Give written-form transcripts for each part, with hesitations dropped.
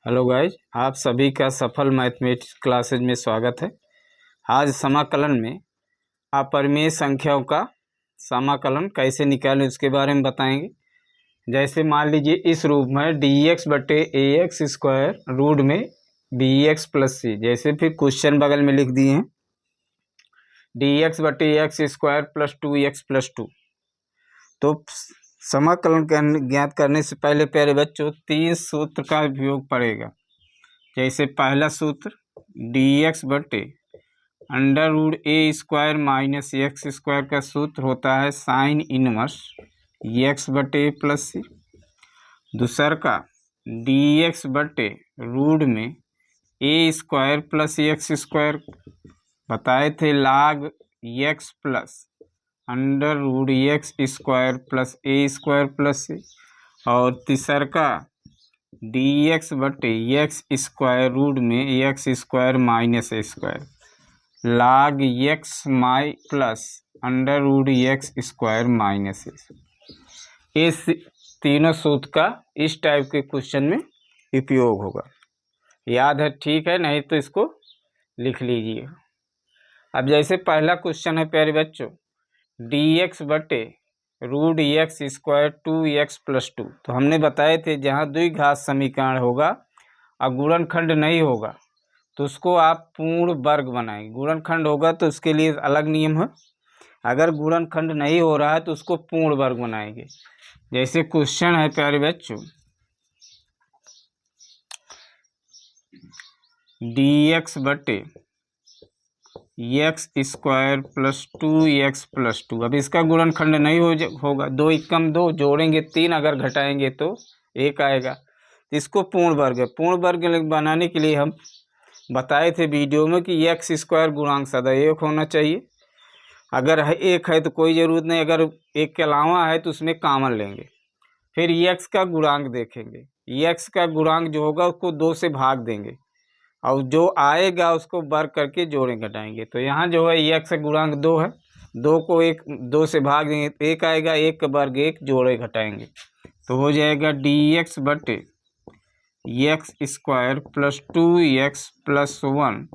Hello guys, आप सभी का सफल मैथमेटिक्स क्लासेज में स्वागत है। आज समाकलन में अपरिमेय संख्याओं का समाकलन कैसे निकालें उसके बारे में बताएंगे। जैसे मान लीजिए इस रूप में dx बटे ए एक्स स्क्वायर रूट में bx प्लस सी, जैसे फिर क्वेश्चन बगल में लिख दिए हैं dx बटे X square plus 2x plus 2। तो समाकलन ज्ञात करने से पहले प्यारे बच्चों 3 सूत्र का उपयोग पड़ेगा। जैसे पहला सूत्र dx बटे under root A square minus X square का सूत्र होता है साइन इनवर्स एक्स बटे प्लस सी। दूसर का dx बटे रूट में A square plus X square बताए थे log X plus under root X square plus A square plus C. और तीसर का dx बटे एक्स स्क्वायर रूट में X square minus A square log X माई plus under root X square minus ए। इस तीनों सूत्र का इस टाइप के क्वेश्चन में उपयोग होगा। याद है? ठीक है, नहीं तो इसको लिख लीजिए। अब जैसे पहला क्वेश्चन है प्यारे बच्चों dx बटे root X square 2x plus 2। तो हमने बताए थे जहाँ द्विघात समीकरण होगा और गुणनखंड नहीं होगा तो उसको आप पूर्ण वर्ग बनाएंगे। गुणनखंड होगा तो उसके लिए अलग नियम है, अगर गुणनखंड नहीं हो रहा है तो उसको पूर्ण वर्ग बनाएंगे। जैसे क्वेश्चन है प्यारे बच्चों dx बटे X square plus 2x plus 2। अब इसका गुणनखंड नहीं होगा, 2 एकम 2 जोड़ेंगे 3, अगर घटाएंगे तो 1 आएगा। इसको पूर्ण वर्ग है। पूर्ण वर्ग बनाने के लिए हम बताए थे वीडियो में कि एक्स स्क्वायर गुणांक सदैव 1 होना चाहिए। अगर है 1 है तो कोई ज़रूरत नहीं, अगर 1 के अलावा है तो उसमें कॉमन लेंगे। फिर एक्स का गुणांक देखेंगे, एक्स का गुणांक जो होगा उसको 2 से भाग देंगे और जो आएगा उसको वर्ग करके जोड़ें घटाएंगे। तो यहाँ जो है एक्स का गुणांक 2 है, 2 को 2 से भाग देंगे तो 1 आएगा, 1 का वर्ग 1 जोड़े घटाएंगे तो हो जाएगा dx बटे X square plus 2x plus 1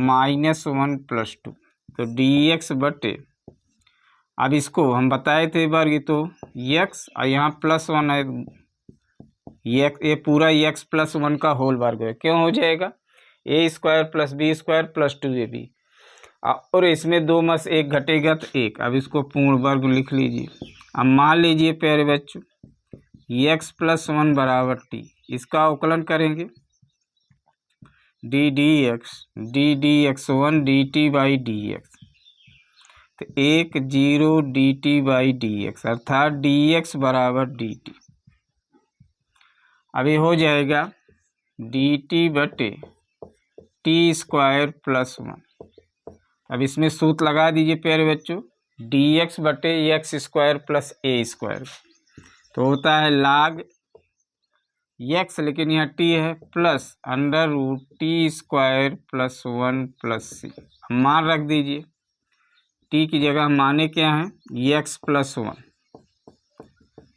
minus 1 plus 2। तो dx बटे, अब इसको हम बताए थे वर्ग, तो x और यहाँ प्लस 1 है, ये पूरा x प्लस 1 का होल वर्ग है। क्यों हो जाएगा? A square plus B square plus 2ab, और इसमें 2 में से 1 घटेगा तो 1। अब इसको पूर्ण वर्ग लिख लीजिए। अब मान लीजिए प्यारे बच्चों x प्लस 1 बराबर t, इसका अवकलन करेंगे ddx1 dt बाई dx, तो 1 0 dt बाई dx अर्थात dx बराबर dt। अभी हो जाएगा dt बटे टी स्क्वायर प्लस 1। अब इसमें सूत्र लगा दीजिए प्यारे बच्चों, dx बटे X square plus A square, तो होता है लाग x, लेकिन यहाँ t है, plus under root T square plus 1 plus C. मान रख दीजिए, t की जगह माने क्या है x प्लस 1,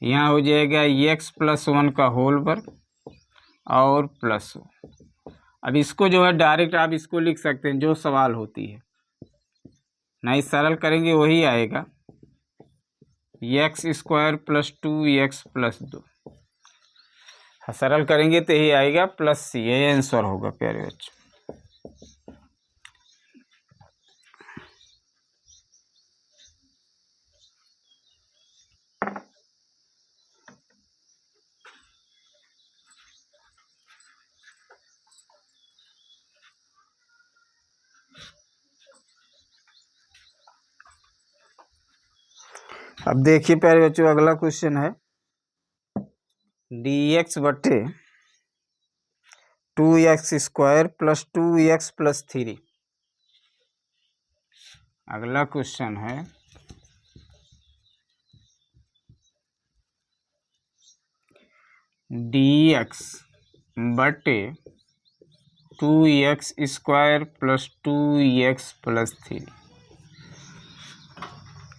यहाँ हो जाएगा x प्लस 1 का होल वर्ग और प्लस 1। अब इसको जो है डायरेक्ट आप इसको लिख सकते हैं जो सवाल होती है, नहीं सरल करेंगे वही आएगा x square plus 2x plus 2। सरल करेंगे तो यही आएगा प्लस सी, यही आंसर होगा प्यारे बच्चों। अब देखिए प्यारे बच्चों अगला क्वेश्चन है dx बटे 2x square plus 2x plus 3। अगला क्वेश्चन है dx बटे 2x square plus 2x plus 3।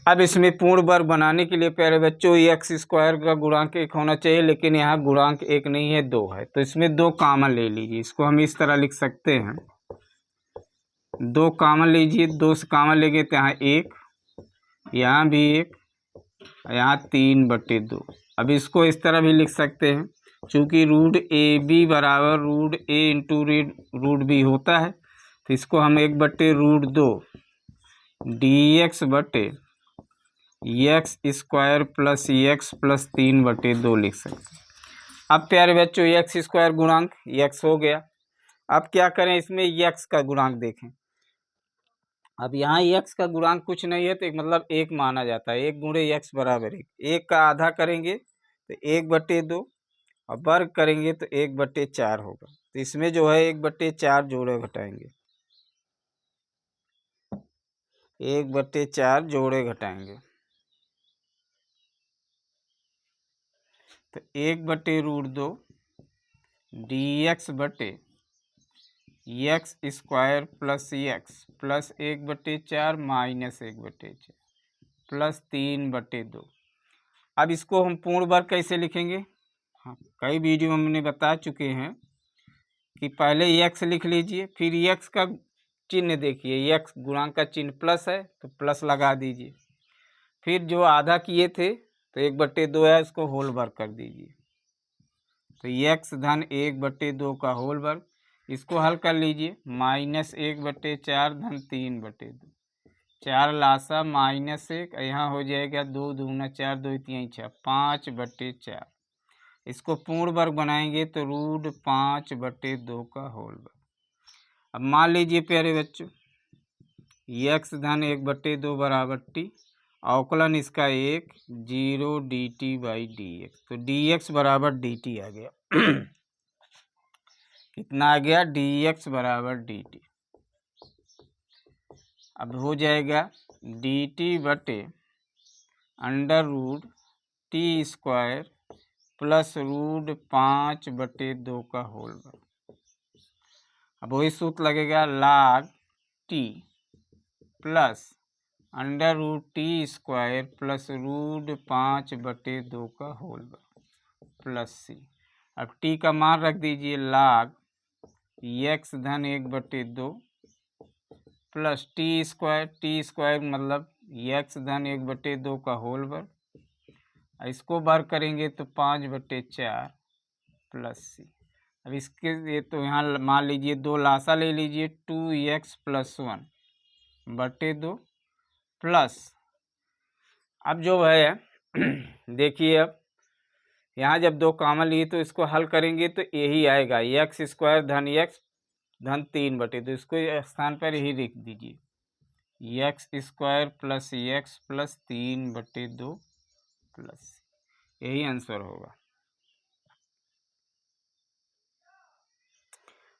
अब इसमें पूर्ण वर्ग बनाने के लिए प्यारे बच्चों एक्स स्क्वायर का गुणांक 1 होना चाहिए, लेकिन यहाँ गुणांक 1 नहीं है, 2 है, तो इसमें 2 कॉमन ले लीजिए। इसको हम इस तरह लिख सकते हैं, 2 कॉमन लीजिए, 2 से कॉमन लेंगे तो यहाँ 1, यहाँ भी 1, यहाँ 3/2। अब इसको इस तरह भी लिख सकते हैं, चूँकि रूट ए बी बराबर रूट ए इंटू रूट बी होता है, तो इसको हम 1/√2 dx/(x² प्लस 3/2 लिख सकते हैं। अब प्यारे बच्चों x² गुणांक x हो गया। अब क्या करें, इसमें x का गुणांक देखें। अब यहाँ x का गुणांक कुछ नहीं है, तो एक मतलब 1 माना जाता है, 1 गुणे x बराबर 1। 1 का आधा करेंगे तो 1/2 और वर्ग करेंगे तो 1/4 होगा। तो इसमें जो है 1/4 जोड़े घटाएंगे, 1/4 जोड़े घटाएंगे तो 1/√2 dx/(x² plus x plus 1/4 minus 1/4 plus 3/2। अब इसको हम पूर्ण वर्ग कैसे लिखेंगे? हाँ, कई वीडियो हमने बता चुके हैं कि पहले x लिख लीजिए, फिर x का चिन्ह देखिए, x गुणांक का चिन्ह प्लस है तो प्लस लगा दीजिए, फिर जो आधा किए थे तो 1/2 है, उसको होल वर्ग कर दीजिए, तो x धन 1/2 का होल वर्ग। इसको हल कर लीजिए, माइनस 1/4 धन 3/2, 4 लासा माइनस 1, यहाँ हो जाएगा 2 दूना 4, 2 3 6, 5/4। इसको पूर्ण वर्ग बनाएंगे तो √5/2 का होल वर्ग। अब मान लीजिए प्यारे बच्चों x धन 1/2 बराबर t, अवकलन इसका 1 0 dt/dx, तो dx बराबर dt आ गया। कितना आ गया? dx बराबर dt। अब हो जाएगा dt/√t² प्लस √5/2 का होल वर्ग। अब वही सूत्र लगेगा, log t plus √t² plus √5/2 का होल वर्ग प्लस c। अब t का मान रख दीजिए, log x धन 1/2 प्लस t² मतलब x धन 1/2 का होल वर्ग, इसको वर्ग करेंगे तो 5/4 प्लस c। अब इसके ये तो यहाँ मान लीजिए 2 लासा ले लीजिए, 2x प्लस 1/2 प्लस, अब जो है देखिए, अब यहाँ जब 2 कॉमन लिए तो इसको हल करेंगे तो यही आएगा, x² धन x धन 3/2, इसको स्थान पर यही लिख दीजिए, x² plus x plus 3/2 plus, यही आंसर होगा।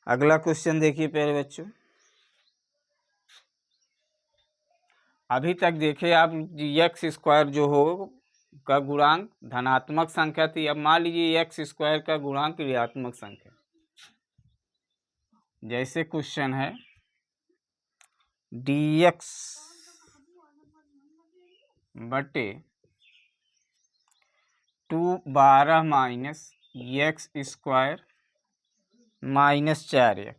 अगला क्वेश्चन देखिए प्यारे बच्चों, अभी तक देखे आप x² जो हो का गुणांक धनात्मक संख्या थी। अब मान लीजिए x² का गुणांक ऋणात्मक संख्या, जैसे क्वेश्चन है dx/(2 12 minus x² minus 4x।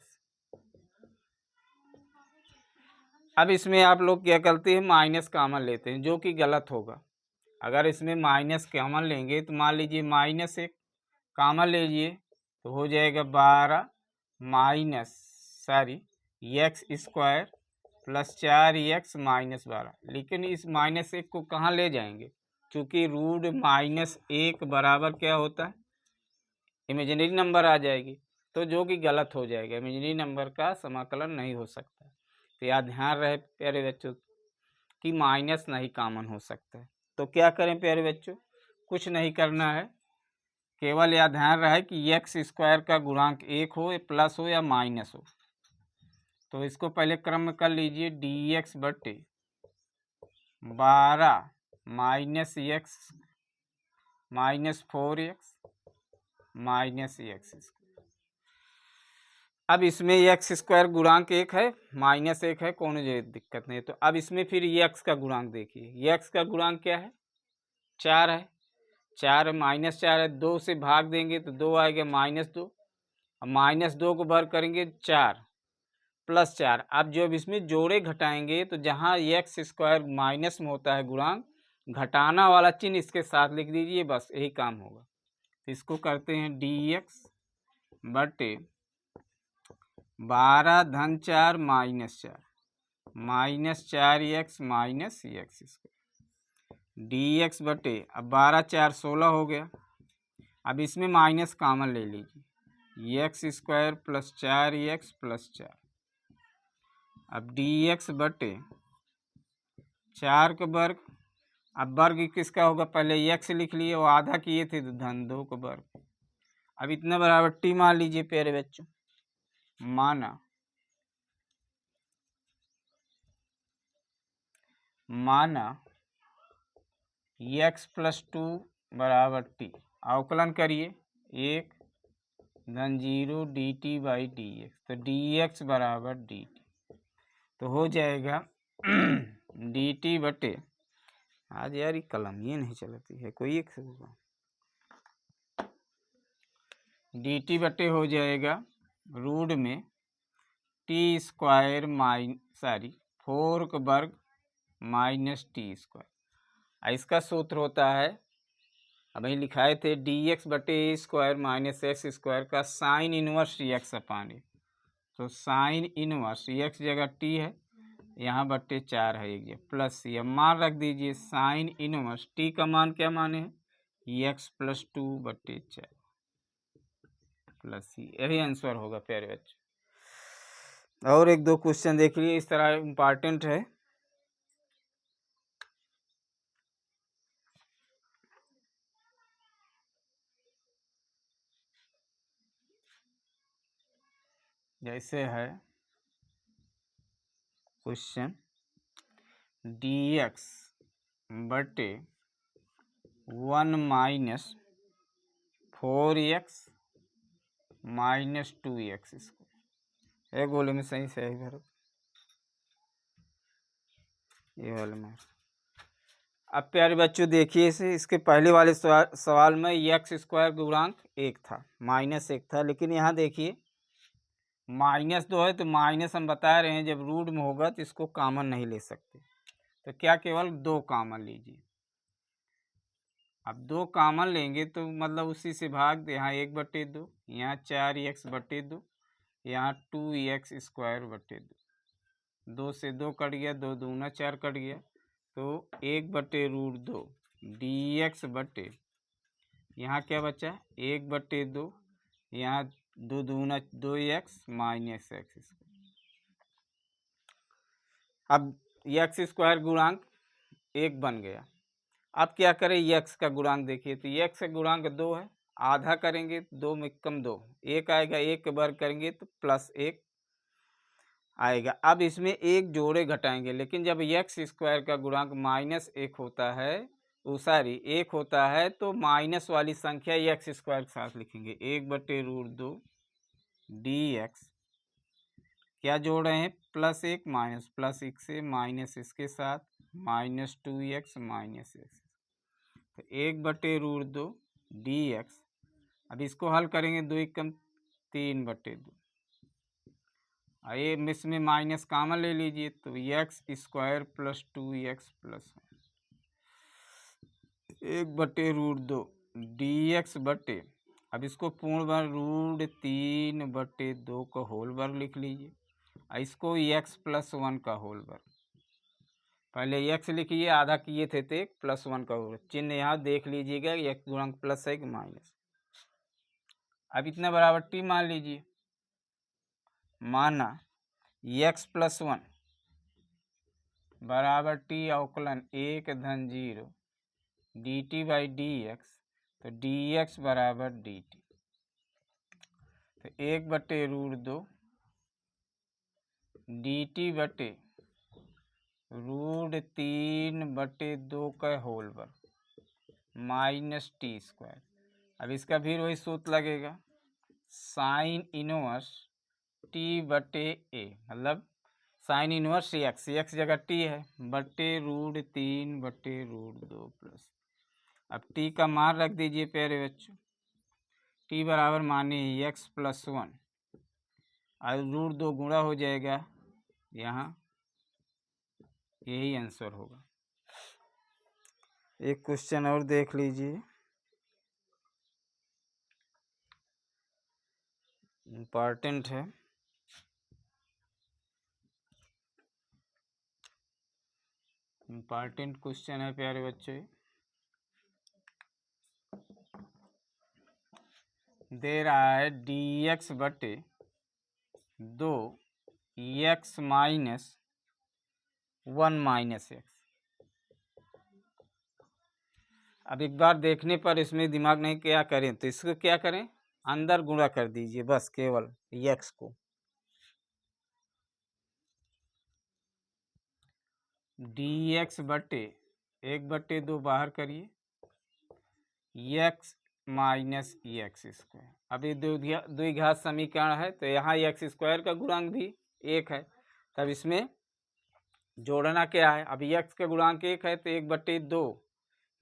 अब इसमें आप लोग क्या करते हैं, माइनस कॉमन लेते हैं, जो कि गलत होगा। अगर इसमें माइनस कॉमन लेंगे तो मान लीजिए माइनस 1 कॉमन लीजिए तो हो जाएगा 12 minus x² plus 4x minus 12। लेकिन इस माइनस 1 को कहाँ ले जाएंगे, क्योंकि √-1 बराबर क्या होता है, इमेजिनरी नंबर आ जाएगी, तो जो कि गलत हो जाएगा, इमेजिनरी नंबर का समाकलन नहीं हो सकता। तो याद ध्यान रहे प्यारे बच्चों कि माइनस नहीं कॉमन हो सकता है। तो क्या करें प्यारे बच्चों, कुछ नहीं करना है, केवल यह ध्यान रहे कि x² का गुणांक 1 हो, प्लस हो या माइनस हो। तो इसको पहले क्रम में कर लीजिए, dx/12 minus x minus 4x minus x²। अब इसमें एक्स स्क्वायर गुणांक एक है, माइनस एक है, कौन जो दिक्कत नहीं है। तो अब इसमें फिर एक्स का गुणांक देखिए, एक्स का गुणांक क्या है, 4 है, 4 माइनस 4 है, 2 से भाग देंगे तो 2 आएगा -2, अब -2 को वर्ग करेंगे 4 + 4। अब जब इसमें जोड़े घटाएंगे तो जहाँ एक्स स्क्वायर माइनस में होता है गुणांक, घटाना वाला चिन्ह इसके साथ लिख दीजिए, बस यही काम होगा। तो इसको करते हैं dx बटे 12 धन 4 -4 -4x minus X square dx बटे, अब 12 4 16 हो गया। अब इसमें माइनस कॉमन ले लीजिए, x square plus 4x plus 4। अब dx बटे 4 का वर्ग, अब वर्ग किसका होगा, पहले x लिख लिए, वो आधा किए थे तो धन 2 का वर्ग। अब इतना बराबर t मान लीजिए प्यारे बच्चों, माना x + 2 बराबर t, अवकलन करिए 1 धन 0 dt/dx, तो dx बराबर dt, तो हो जाएगा dt बटे, आज यार ये कलम ये नहीं चलती है, कोई एक dt बटे हो जाएगा रूट में टी स्क्वायर 4 का वर्ग माइनस टी स्क्वायर। इसका सूत्र होता है, अभी लिखाए थे, dx बटे ए स्क्वायर माइनस एक्स स्क्वायर का साइन इनवर्स x अपान ए। तो साइन इनवर्स x जगह t है, यहाँ बटे 4 है एक, प्लस ये मान रख दीजिए, साइन इनवर्स t का मान क्या माने है, x + 2 बटे 4 प्लस यही आंसर होगा प्यारे बच्चे। और एक दो क्वेश्चन देख लिए, इस तरह इम्पॉर्टेंट है। जैसे है क्वेश्चन dx बटे 1 minus 4x minus 2x square, एक गोले में सही से है भरो, ये वाले में। अब प्यारे बच्चों देखिए इसे, इसके पहले वाले सवाल में एक्स स्क्वायर गुणांक 1 था, -1 था, लेकिन यहाँ देखिए -2 है, तो माइनस हम बता रहे हैं जब रूट में होगा तो इसको कॉमन नहीं ले सकते, तो क्या केवल 2 कॉमन लीजिए। अब 2 कॉमन लेंगे तो मतलब उसी से भाग दे, यहाँ 1/2, यहाँ 4x बटे 2, यहाँ 2x स्क्वायर बटे 2, 2 से 2 कट गया, 2 दूना 4 कट गया, तो 1/√2 dx बटे, यहाँ क्या बचा 1/2, यहाँ 2 दूना 2x माइनस एक्स स्क्वायर। अब एक्स स्क्वायर गुणांक 1 बन गया। अब क्या करें, एक्स का गुणांक देखिए, तो एक्स का गुणांक 2 है, आधा करेंगे 2 में कम 2, 1 आएगा, 1 के वर्ग करेंगे तो +1 आएगा। अब इसमें एक जोड़े घटाएंगे, लेकिन जब एक्स स्क्वायर का गुणांक -1 होता है, सॉरी 1 होता है, तो माइनस वाली संख्या एक्स स्क्वायर के साथ लिखेंगे, 1/√2 dx, क्या जोड़ रहे हैं, +1 माइनस +1 से माइनस इसके साथ -2x माइनस एक्स, तो 1/√2 dx। अब इसको हल करेंगे, 2 कम 3/2, ये इसमें माइनस कॉमन ले लीजिए, तो x square plus 2x plus 1/√2 dx बटे, अब इसको पूर्ण वर्ग √3/2 का होल वर्ग लिख लीजिए, इसको x + 1 का होल वर्ग, पहले x लिखिए, आधा किए थे तो +1 का होल, चिन्ह यहाँ देख लीजिएगा, x गुणांक प्लस है कि माइनस। अब इतना बराबर t मान लीजिए, माना x + 1 बराबर t अवकलन 1 धन 0 dt/dx, तो dx बराबर dt, तो 1/√2 dt बटे √3/2 का होल वर्ग माइनस टी स्क्वायर। अब इसका फिर वही सूत्र लगेगा, साइन इनवर्स टी बटे ए, मतलब साइन इनवर्स एक्स, एक्स जगह टी है, बटे √3/√2 प्लस। अब टी का मान रख दीजिए प्यारे बच्चों, टी बराबर माने x+1, और √2 गुणा हो जाएगा यहाँ, यही आंसर होगा। एक क्वेश्चन और देख लीजिए, इम्पॉर्टेंट है। इम्पॉर्टेंट क्वेश्चन है प्यारे बच्चे। दे रहा है dx बटे 2 x-1 - x। अब एक बार देखने पर इसमें दिमाग नहीं क्या करें, तो इसको क्या करें, अंदर गुणा कर दीजिए बस, केवल x को। dx बटे 1/2 बाहर करिए, x-x²। अब ये द्विघात समीकरण है, तो यहाँ x² का गुणांक भी 1 है, तब इसमें जोड़ना क्या है, अब x का गुणांक 1 है तो 1/2,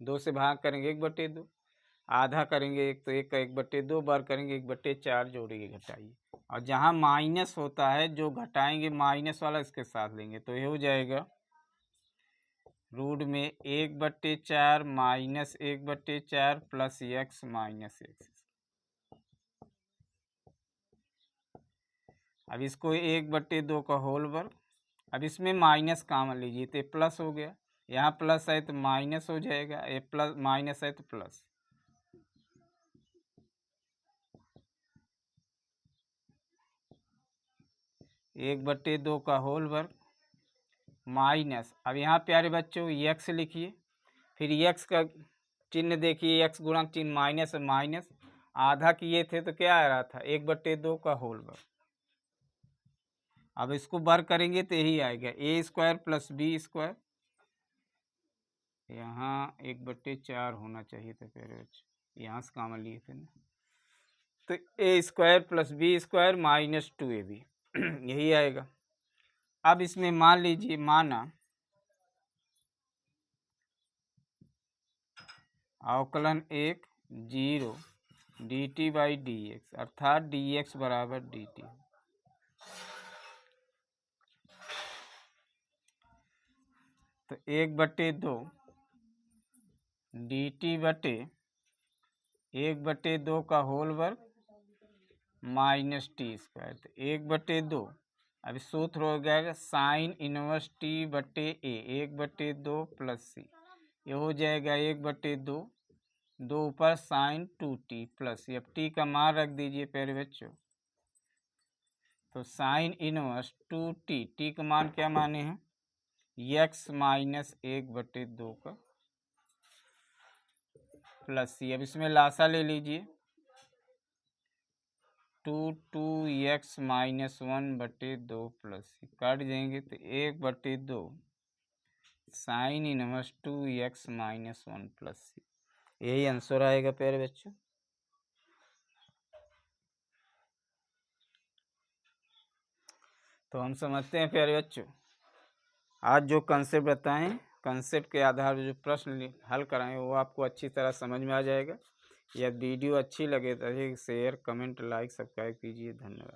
2 से भाग करेंगे 1/2, आधा करेंगे 1 तो 1 का 1/2, बार करेंगे 1/4, जोड़िए घटाइए, और जहाँ माइनस होता है जो घटाएंगे माइनस वाला इसके साथ लेंगे, तो ये हो जाएगा रूट में 1/4 - 1/4 प्लस x - x। अब इसको 1/2 का होल वर्ग, अब इसमें माइनस कॉमन लीजिए तो प्लस हो गया, यहाँ प्लस है तो माइनस हो जाएगा, ये प्लस माइनस है तो प्लस। एक बट्टे दो का होल वर्ग माइनस, अब यहाँ प्यारे बच्चों x लिखिए, फिर x का चिन्ह देखिए, x गुणक चिन्ह माइनस माइनस, आधा किए थे तो क्या आ रहा था 1/2 का होल वर्ग। अब इसको वर्ग करेंगे तो यही आएगा a² + b², यहाँ 1/4 होना चाहिए था प्यारे बच्चों, यहाँ से कॉमन लिए थे ना, तो a² + b² - 2ab यही आएगा। अब इसमें मान लीजिए, माना अवकलन 1 0 dt/dx, अर्थात dx = dt। तो 1/2 dt/1/2 का होल वर्ग माइनस t², तो 1/2, अब सूत्र हो गया sine inverse t/a, 1/2 plus c, ये हो जाएगा 1/2, 2 ऊपर साइन 2t प्लस, अब t का मान रख दीजिए प्यारे बच्चों, तो साइन इनवर्स 2t, t का मान क्या माने हैं x - 1/2 का प्लस c। अब इसमें लासा ले लीजिए, 2x - 1/2 प्लस c काट देंगे तो 1/2 sine inverse 2x - 1 plus c, यही आंसर आएगा प्यारे बच्चों। तो हम समझते हैं प्यारे बच्चों, आज जो कंसेप्ट बताएं, कंसेप्ट के आधार पर जो प्रश्न हल कराएं वो आपको अच्छी तरह समझ में आ जाएगा। यह वीडियो अच्छी लगे तो शेयर, कमेंट, लाइक, सब्सक्राइब कीजिए। धन्यवाद।